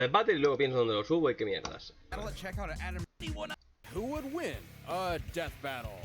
Debate y luego pienso dónde lo subo y qué mierdas. Who would win a death battle?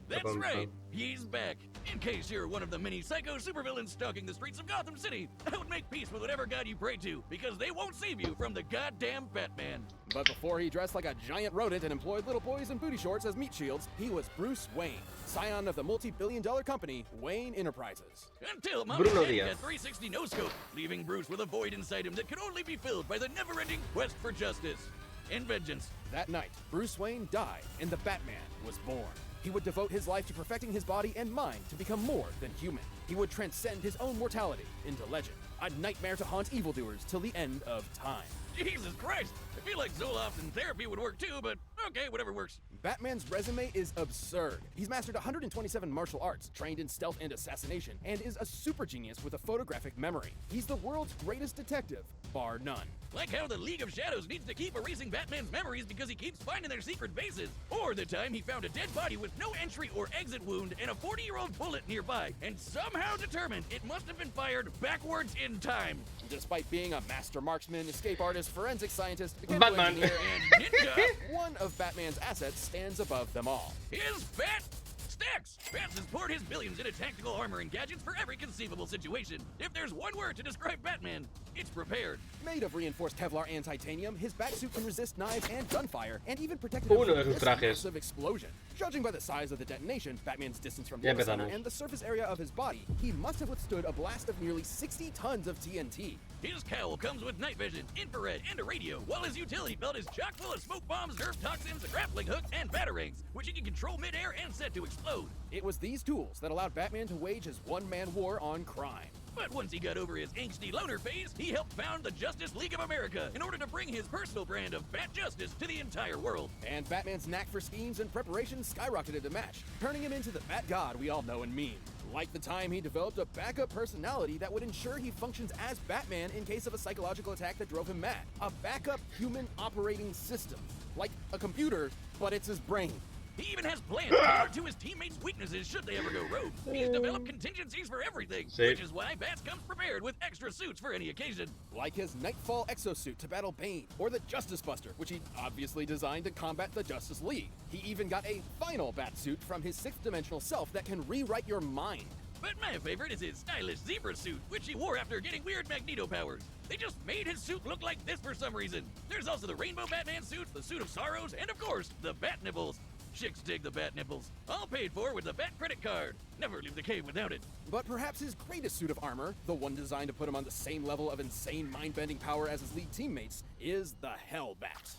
That's right, he's back. In case you're one of the many psycho supervillains stalking the streets of Gotham City, I would make peace with whatever god you pray to, because they won't save you from the goddamn Batman. But before he dressed like a giant rodent and employed little boys in booty shorts as meat shields, he was Bruce Wayne, scion of the multi-billion-dollar company Wayne Enterprises. Until Mom Bruno had Diaz. a 360 no-scope, leaving Bruce with a void inside him that could only be filled by the never-ending quest for justice and vengeance. That night, Bruce Wayne died, and the Batman was born. He would devote his life to perfecting his body and mind to become more than human. He would transcend his own mortality into legend, a nightmare to haunt evildoers till the end of time. Jesus Christ, I feel like Zoloft and therapy would work too, but okay, whatever works. Batman's resume is absurd. He's mastered 127 martial arts, trained in stealth and assassination, and is a super genius with a photographic memory. He's the world's greatest detective, bar none. Like how the League of Shadows needs to keep erasing Batman's memories because he keeps finding their secret bases. Or the time he found a dead body with no entry or exit wound and a 40-year-old bullet nearby, and somehow determined it must have been fired backwards in time. Despite being a master marksman, escape artist, forensic scientist, Batman. engineer, And Ninja, one of Batman's assets stands above them all. his Bat Stacks! Bats has poured his billions into tactical armor and gadgets for every conceivable situation. If there's one word to describe Batman, it's prepared. Made of reinforced Kevlar and titanium, his batsuit can resist knives and gunfire, and even protect him Uno de from sus this trajes. massive explosion. Judging by the size of the detonation, Batman's distance from the Ya epicenter, empezamos. and the surface area of his body, he must have withstood a blast of nearly 60 tons of TNT. His cowl comes with night vision, infrared, and a radio, while his utility belt is chock full of smoke bombs, nerve toxins, a grappling hook, and batarangs, which he can control midair and set to explode. It was these tools that allowed Batman to wage his one-man war on crime. But once he got over his angsty loner phase, he helped found the Justice League of America in order to bring his personal brand of Bat Justice to the entire world. And Batman's knack for schemes and preparation skyrocketed to match, turning him into the Bat God we all know and mean. Like the time he developed a backup personality that would ensure he functions as Batman in case of a psychological attack that drove him mad. A backup human operating system. Like a computer, but it's his brain. He even has plans tailored to his teammates' weaknesses should they ever go rogue. He's developed contingencies for everything, See? which is why Bats comes prepared with extra suits for any occasion. Like his Nightfall exosuit to battle Bane, or the Justice Buster, which he obviously designed to combat the Justice League. He even got a final Batsuit from his sixth dimensional self that can rewrite your mind. But my favorite is his stylish zebra suit, which he wore after getting weird Magneto powers. They just made his suit look like this for some reason. There's also the Rainbow Batman suit, the Suit of Sorrows, and of course, the Bat Nipples. Chicks dig the Bat Nipples. All paid for with the Bat credit card. Never leave the cave without it. But perhaps his greatest suit of armor, the one designed to put him on the same level of insane mind-bending power as his league teammates, is the Hellbat.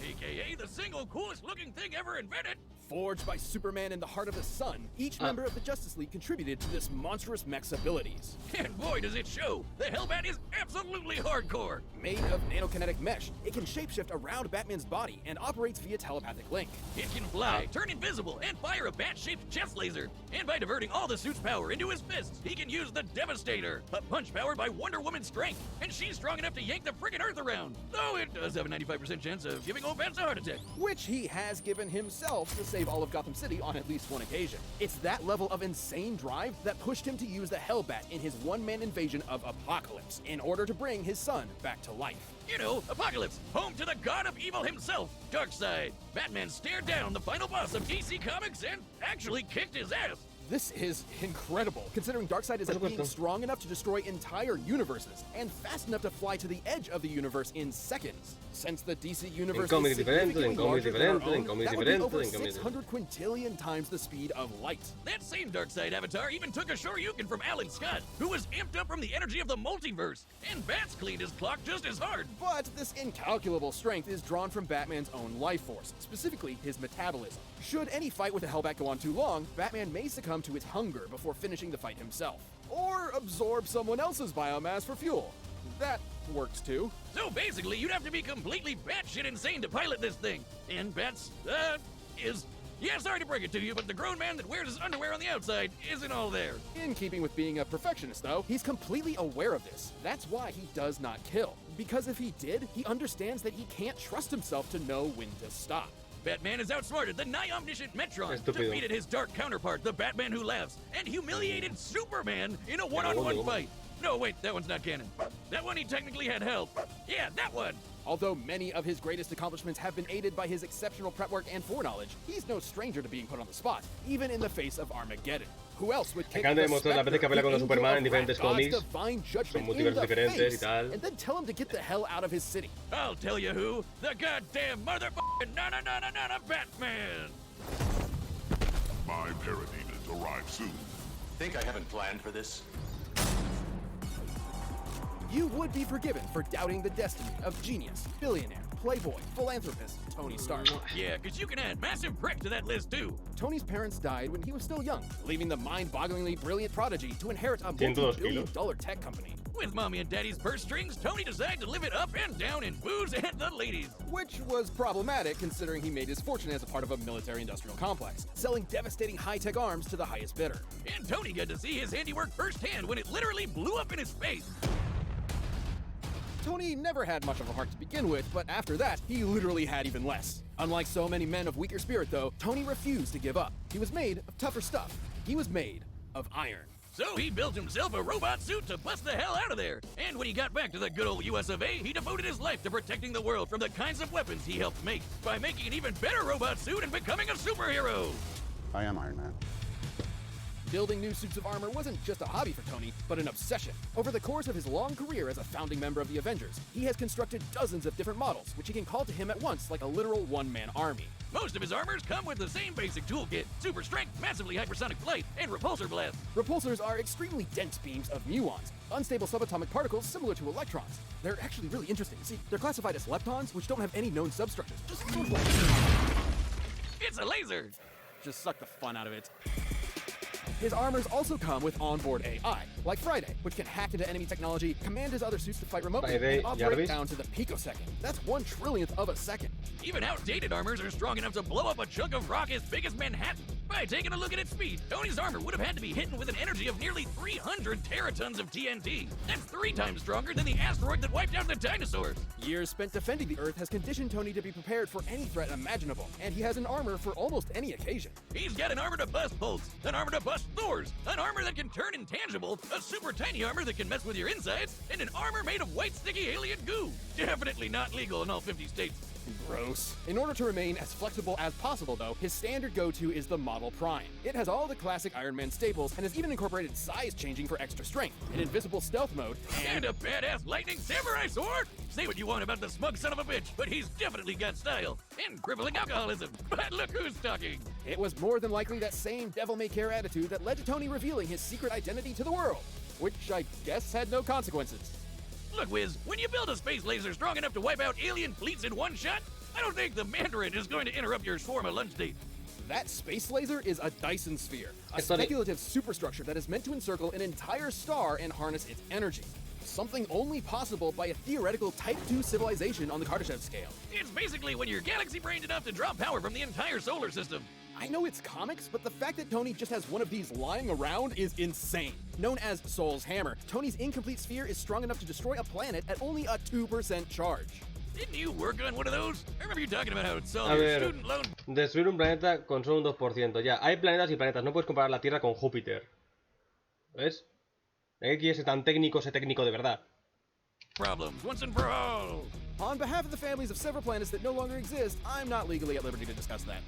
AKA the single coolest looking thing ever invented. Forged by Superman in the heart of the sun, each member of the Justice League contributed to this monstrous mech's abilities. And boy does it show, the Hellbat is absolutely hardcore. Made of nanokinetic mesh, it can shapeshift around Batman's body and operates via telepathic link. It can fly, turn invisible, and fire a bat-shaped chest laser. And by diverting all the suit's power into his fists, he can use the Devastator, a punch powered by Wonder Woman's strength. And she's strong enough to yank the friggin' Earth around. Though it does have a 95% chance of giving old bats a heart attack. Which he has given himself to save all of Gotham City on at least one occasion. It's that level of insane drive that pushed him to use the Hellbat in his one-man invasion of Apocalypse in order to bring his son back to life. You know, Apocalypse, home to the god of evil himself, Darkseid. Batman stared down the final boss of DC Comics and actually kicked his ass. This is incredible, considering Darkseid is a being strong enough to destroy entire universes and fast enough to fly to the edge of the universe in seconds. Since the DC universe cómics is diferentes, significantly en cómics larger than our diferentes, en own, cómics that would be diferentes, over en cómics 600 quintillion times the speed of light. That same Darkseid avatar even took a Shoryuken from Alan Scott, who was amped up from the energy of the multiverse. And Bats cleaned his clock just as hard. But this incalculable strength is drawn from Batman's own life force, specifically his metabolism. Should any fight with the Hellbat go on too long, Batman may succumb to his hunger before finishing the fight himself. Or absorb someone else's biomass for fuel. That works too. So basically, you'd have to be completely batshit insane to pilot this thing. And Bats, yeah, sorry to break it to you, but the grown man that wears his underwear on the outside isn't all there. In keeping with being a perfectionist, though, he's completely aware of this. That's why he does not kill. Because if he did, he understands that he can't trust himself to know when to stop. Batman has outsmarted the nigh-omniscient Metron, Estúpido. defeated his dark counterpart, the Batman Who Laughs, and humiliated Superman in a one-on-one fight. No, wait, that one's not canon. That one he technically had help. Yeah, that one! Although many of his greatest accomplishments have been aided by his exceptional prep work and foreknowledge, he's no stranger to being put on the spot, even in the face of Armageddon. Who else would kick Acaban de the demostrar las veces que specter, pelea con the los Superman en angel of diferentes wrath, God's cómics, divine son judgment in multiversos the diferentes y face, tal. and then tell him to get the hell out of his city? I'll tell you who. The goddamn motherfucking na Batman! My parademons arrive soon. Think I haven't planned for this? You would be forgiven for doubting the destiny of genius, billionaire, playboy, philanthropist, Tony Stark. Yeah, cause you can add massive prick to that list too. Tony's parents died when he was still young, leaving the mind-bogglingly brilliant prodigy to inherit a 102 multi-billion-dollar tech company. With mommy and daddy's purse strings, Tony decided to live it up and down in booze and the ladies. Which was problematic considering he made his fortune as a part of a military-industrial complex, selling devastating high-tech arms to the highest bidder. And Tony got to see his handiwork firsthand when it literally blew up in his face. Tony never had much of a heart to begin with, but after that, he literally had even less. Unlike so many men of weaker spirit, though, Tony refused to give up. He was made of tougher stuff. He was made of iron. So he built himself a robot suit to bust the hell out of there. And when he got back to the good old US of A, he devoted his life to protecting the world from the kinds of weapons he helped make by making an even better robot suit and becoming a superhero. I am Iron Man. Building new suits of armor wasn't just a hobby for Tony, but an obsession. Over the course of his long career as a founding member of the Avengers, he has constructed dozens of different models, which he can call to him at once like a literal one-man army. Most of his armors come with the same basic toolkit: super strength, massively hypersonic flight, and repulsor blast. Repulsors are extremely dense beams of muons, unstable subatomic particles similar to electrons. They're actually really interesting. See, they're classified as leptons, which don't have any known substructures. Just sort of like... It's a laser! Just suck the fun out of it. His armors also come with onboard AI, like Friday, which can hack into enemy technology, command his other suits to fight remotely, Friday, and operate Jarvis. down to the picosecond. That's 1/trillionth of a second. Even outdated armors are strong enough to blow up a chunk of rock as big as Manhattan. By taking a look at its speed, Tony's armor would have had to be hidden with an energy of nearly 300 teratons of TNT. That's 3 times stronger than the asteroid that wiped out the dinosaurs. Years spent defending the Earth has conditioned Tony to be prepared for any threat imaginable, and he has an armor for almost any occasion. He's got an armor to bust bolts, an armor to bust Thors, an armor that can turn intangible, a super tiny armor that can mess with your insides, and an armor made of white sticky alien goo. Definitely not legal in all 50 states. Gross. In order to remain as flexible as possible, though, his standard go-to is the Model Prime. It has all the classic Iron Man staples and has even incorporated size changing for extra strength, an invisible stealth mode, And a badass lightning samurai sword! Say what you want about the smug son of a bitch, but he's definitely got style and crippling alcoholism. But look who's talking! it was more than likely that same devil-may-care attitude that led to Tony revealing his secret identity to the world, which I guess had no consequences. Look, Wiz, when you build a space laser strong enough to wipe out alien fleets in one shot, I don't think the Mandarin is going to interrupt your shawarma lunch date. That space laser is a Dyson sphere, a It's funny. speculative superstructure that is meant to encircle an entire star and harness its energy. Something only possible by a theoretical Type 2 civilization on the Kardashev scale. It's basically when you're galaxy-brained enough to draw power from the entire solar system. I know it's comics, but the fact that Tony just has one of these lying around is insane. Known as Soul's Hammer, Tony's incomplete sphere is strong enough to destroy a planet at only a 2% charge. Didn't you work on one of those? I remember you talking about how it solved A your ver, student loan. destruir un planeta con solo un 2%. Ya, hay planetas y planetas. No puedes comparar la Tierra con Júpiter. ¿Ves? ¿Qué quiere ser tan técnico, ser técnico de verdad? Problems once and for all. On behalf of the families of several planets that no longer exist, I'm not legally at liberty to discuss that.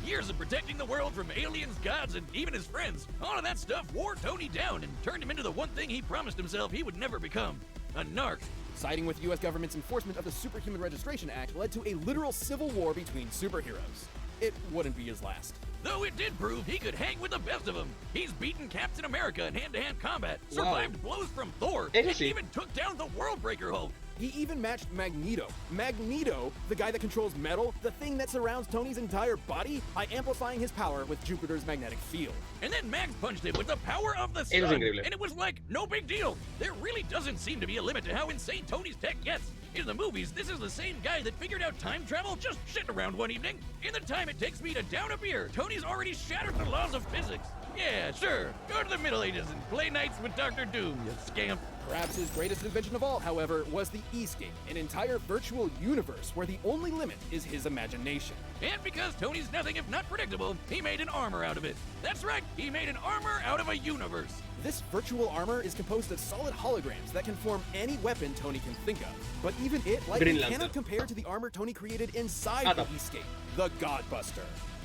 Years of protecting the world from aliens, gods, and even his friends. All of that stuff wore Tony down and turned him into the one thing he promised himself he would never become: a narc. Siding with the US government's enforcement of the Superhuman Registration Act led to a literal civil war between superheroes. It wouldn't be his last. Though it did prove he could hang with the best of them. He's beaten Captain America in hand-to-hand combat, survived blows from Thor, and sí. even took down the Worldbreaker Hulk. He even matched Magneto. Magneto, the guy that controls metal, the thing that surrounds Tony's entire body, by amplifying his power with Jupiter's magnetic field. And then Max punched him with the power of the Eso es sun. increíble. And it was like, no big deal. There really doesn't seem to be a limit to how insane Tony's tech gets. In the movies, this is the same guy that figured out time travel just sitting around one evening. In the time it takes me to down a beer, Tony Tony's already shattered the laws of physics. Yeah, sure. Go to the Middle Ages and play nights with Dr. Doom, you scamp. Perhaps his greatest invention of all, however, was the E-scape, an entire virtual universe where the only limit is his imagination. And because Tony's nothing if not predictable, he made an armor out of it. That's right, he made an armor out of a universe. This virtual armor is composed of solid holograms that can form any weapon Tony can think of. But even it likely cannot compare to the armor Tony created inside the E-scape, the Godbuster.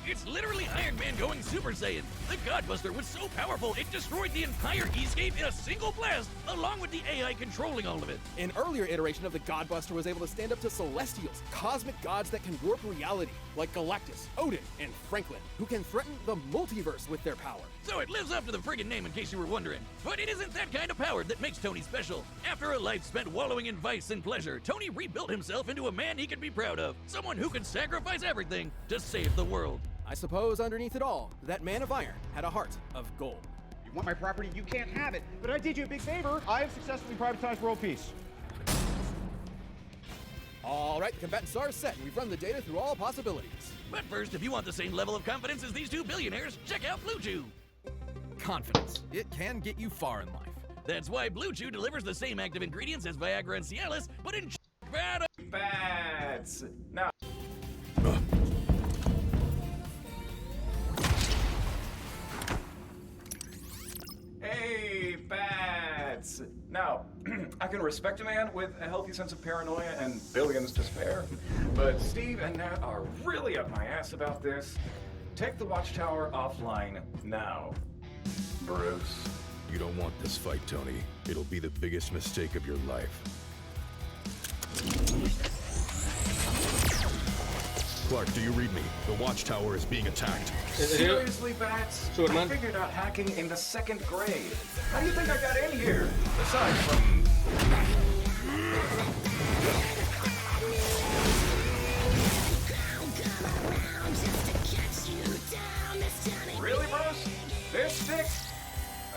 It's literally Iron Man going Super Saiyan. The Godbuster was so powerful, it destroyed the entire E-scape in a single blast, along with the AI controlling all of it. An earlier iteration of the Godbuster was able to stand up to Celestials, cosmic gods that can warp reality, like Galactus, Odin, and Franklin, who can threaten the multiverse with their power. So it lives up to the friggin' name in case you were wondering. But it isn't that kind of power that makes Tony special. After a life spent wallowing in vice and pleasure, Tony rebuilt himself into a man he could be proud of. Someone who could sacrifice everything to save the world. I suppose underneath it all, that man of iron had a heart of gold. You want my property, you can't have it. But I did you a big favor. I have successfully privatized world peace. All right, the combatants are set, and we've run the data through all possibilities. But first, if you want the same level of confidence as these two billionaires, check out Blue Chew. Confidence. It can get you far in life. That's why Blue Chew delivers the same active ingredients as Viagra and Cialis, but in bad. Bats. Now. Hey, bats. Now, I can respect a man with a healthy sense of paranoia and billions to spare, but Steve and Nat are really up my ass about this. Take the watchtower offline now. Bruce. You don't want this fight, Tony. It'll be the biggest mistake of your life. Clark, do you read me? The watchtower is being attacked. Seriously, Bats? Superman? I figured out hacking in the 2nd grade. How do you think I got in here? Aside from... Really, Bruce? This sticks?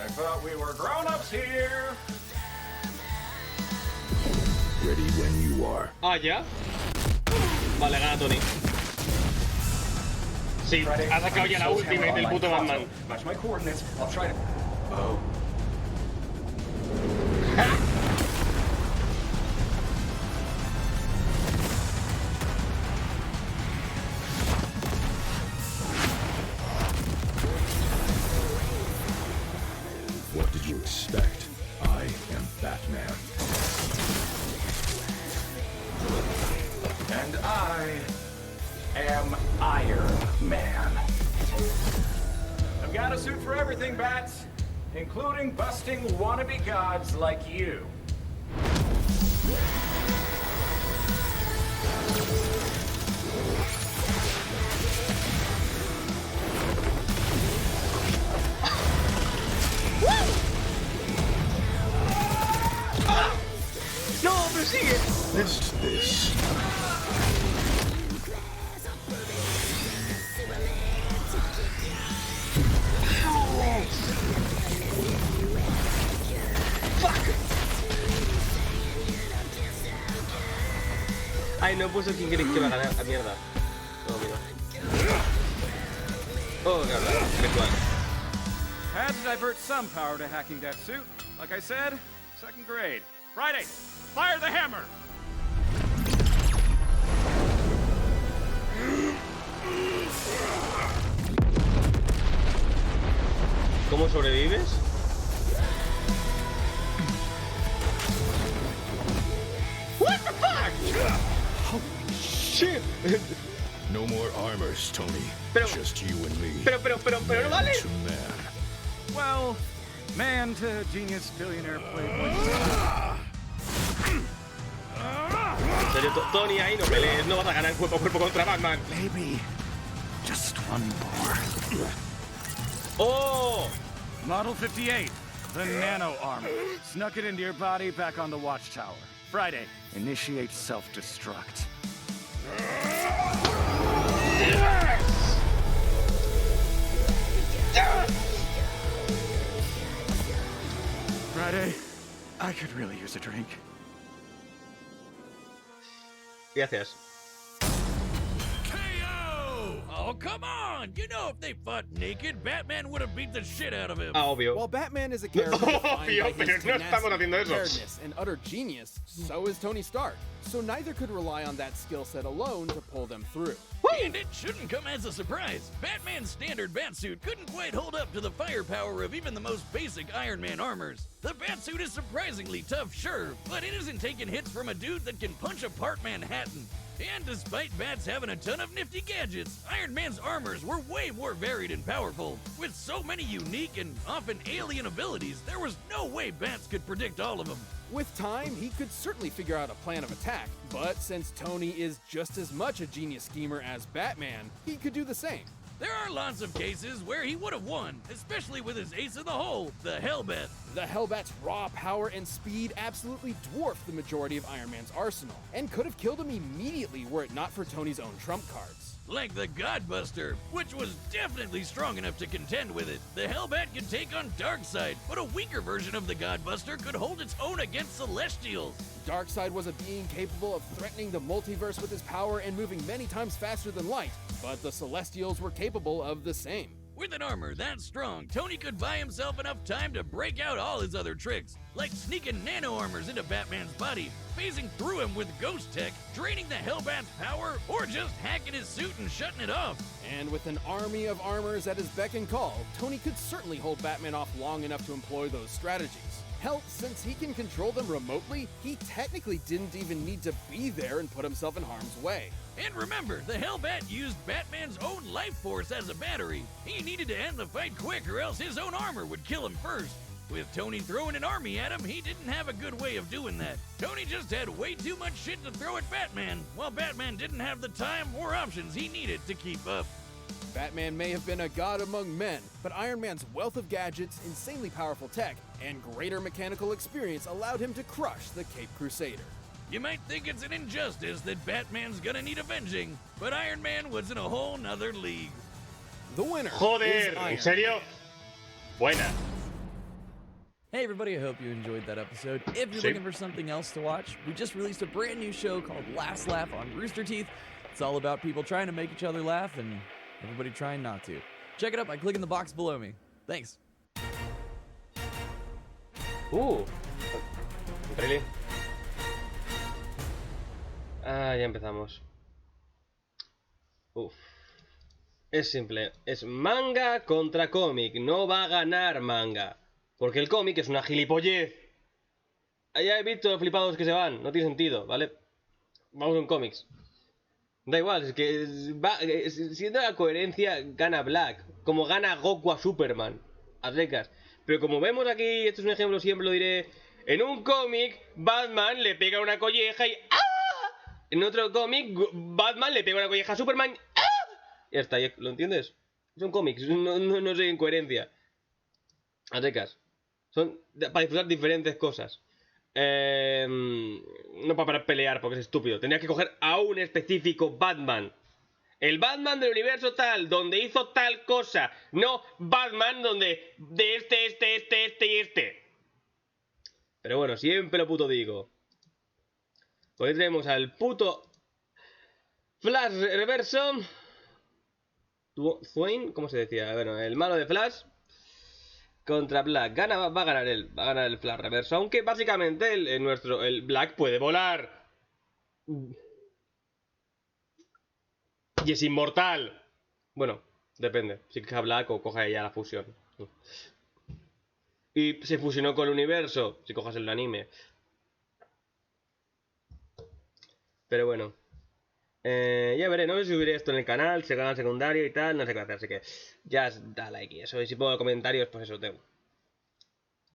I thought we were grown-ups here. Ready when you are. Ah, ¿ya? Vale, gana Tony. Sí, ha sacado ya la ultimate del puto Batman. Match my coordinates. I'll try to... Oh. What did you expect? I am Batman. And I am Iron Man. I've got a suit for everything, Bats, including busting wannabe gods like you. No, pero sigue. Missed this. Ay, no puso quién crees que va a ganar la mierda. No, mira. Oh, claro, virtual. Had to divert some power to hacking that suit. Like I said, 2nd grade. Friday, fire the hammer! ¿Cómo sobrevives? What the fuck? Holy shit. No more armors, Tony. Just you and me. Pero no vale. Man to man. Well, man to genius billionaire playboy. En serio, Tony, ahí no pelees, no vas a ganar cuerpo a cuerpo contra Batman. Maybe just one more. Oh! Model 58, the nano armor. Snuck it into your body back on the watchtower. Friday, initiate self-destruct. Yes! Yes! Friday, I could really use a drink. Gracias. KO! Oh, come on! You know if they fought naked, Batman would have beat the shit out of him. Ah, obvio. While Batman is a character defined Obvio, by pero his no estamos haciendo tenacity, eso. fairness, and utter genius, so is Tony Stark. So neither could rely on that skill set alone to pull them through. And it shouldn't come as a surprise. Batman's standard Batsuit couldn't quite hold up to the firepower of even the most basic Iron Man armors. The Batsuit is surprisingly tough, sure, but it isn't taking hits from a dude that can punch apart Manhattan. And despite Bats having a ton of nifty gadgets, Iron Man's armors were way more varied and powerful. With so many unique and often alien abilities, there was no way Bats could predict all of them. With time, he could certainly figure out a plan of attack, but since Tony is just as much a genius schemer as Batman, he could do the same. There are lots of cases where he would have won, especially with his ace in the hole, the Hellbat. The Hellbat's raw power and speed absolutely dwarfed the majority of Iron Man's arsenal, and could have killed him immediately were it not for Tony's own trump cards. Like the Godbuster, which was definitely strong enough to contend with it. The Hellbat could take on Darkseid, but a weaker version of the Godbuster could hold its own against Celestials. Darkseid was a being capable of threatening the multiverse with his power and moving many times faster than light, but the Celestials were capable of the same. With an armor that strong, Tony could buy himself enough time to break out all his other tricks, like sneaking nano armors into Batman's body, phasing through him with ghost tech, draining the Hellbat's power, or just hacking his suit and shutting it off. And with an army of armors at his beck and call, Tony could certainly hold Batman off long enough to employ those strategies. Hell, since he can control them remotely, he technically didn't even need to be there and put himself in harm's way. And remember, the Hellbat used Batman's own life force as a battery. He needed to end the fight quick or else his own armor would kill him first. With Tony throwing an army at him, he didn't have a good way of doing that. Tony just had way too much shit to throw at Batman, while Batman didn't have the time or options he needed to keep up. Batman may have been a god among men, but Iron Man's wealth of gadgets, insanely powerful tech, and greater mechanical experience allowed him to crush the Caped Crusader. You might think it's an injustice that Batman's gonna need avenging, but Iron Man was in a whole nother league. The winner Joder, is Iron ¿en serio? Man. Buena. Hey everybody, I hope you enjoyed that episode. If you're looking for something else to watch, we just released a brand new show called Last Laugh on Rooster Teeth. It's all about people trying to make each other laugh and everybody trying not to. Check it out by clicking the box below me. Thanks. Really? Ah, ya empezamos. Uf. Es simple. Es manga contra cómic. No va a ganar manga. Porque el cómic es una gilipollez. Ya he visto los flipados que se van. No tiene sentido, ¿vale? Vamos con cómics. Da igual, es que siendo la coherencia gana Black. Como gana Goku a Superman. A secas. Pero como vemos aquí, esto es un ejemplo, siempre lo diré. En un cómic, Batman le pega una colleja y ¡ah! En otro cómic, Batman le pega una colleja a Superman. ¡Ah! Ya está, ¿lo entiendes? Son cómics, no soy incoherencia. A secas. Son para disfrutar diferentes cosas. No para pelear porque es estúpido. Tendría que coger a un específico Batman. El Batman del universo tal, donde hizo tal cosa. No Batman donde de este y este. Pero bueno, siempre lo puto digo. Pues tenemos al puto Flash reverso. Swain, ¿cómo se decía? Bueno, el malo de Flash contra Black. Va a ganar él. Va a ganar el Flash reverso. Aunque básicamente el Black puede volar. Y es inmortal. Bueno, depende. Si coge a Black o coge ya la fusión. Y se fusionó con el universo. Si coges el anime. Pero bueno. Ya veré, no sé si subiré esto en el canal, si canal secundario y tal, no sé qué hacer, así que ya da like y eso. Y si pongo comentarios, pues eso tengo.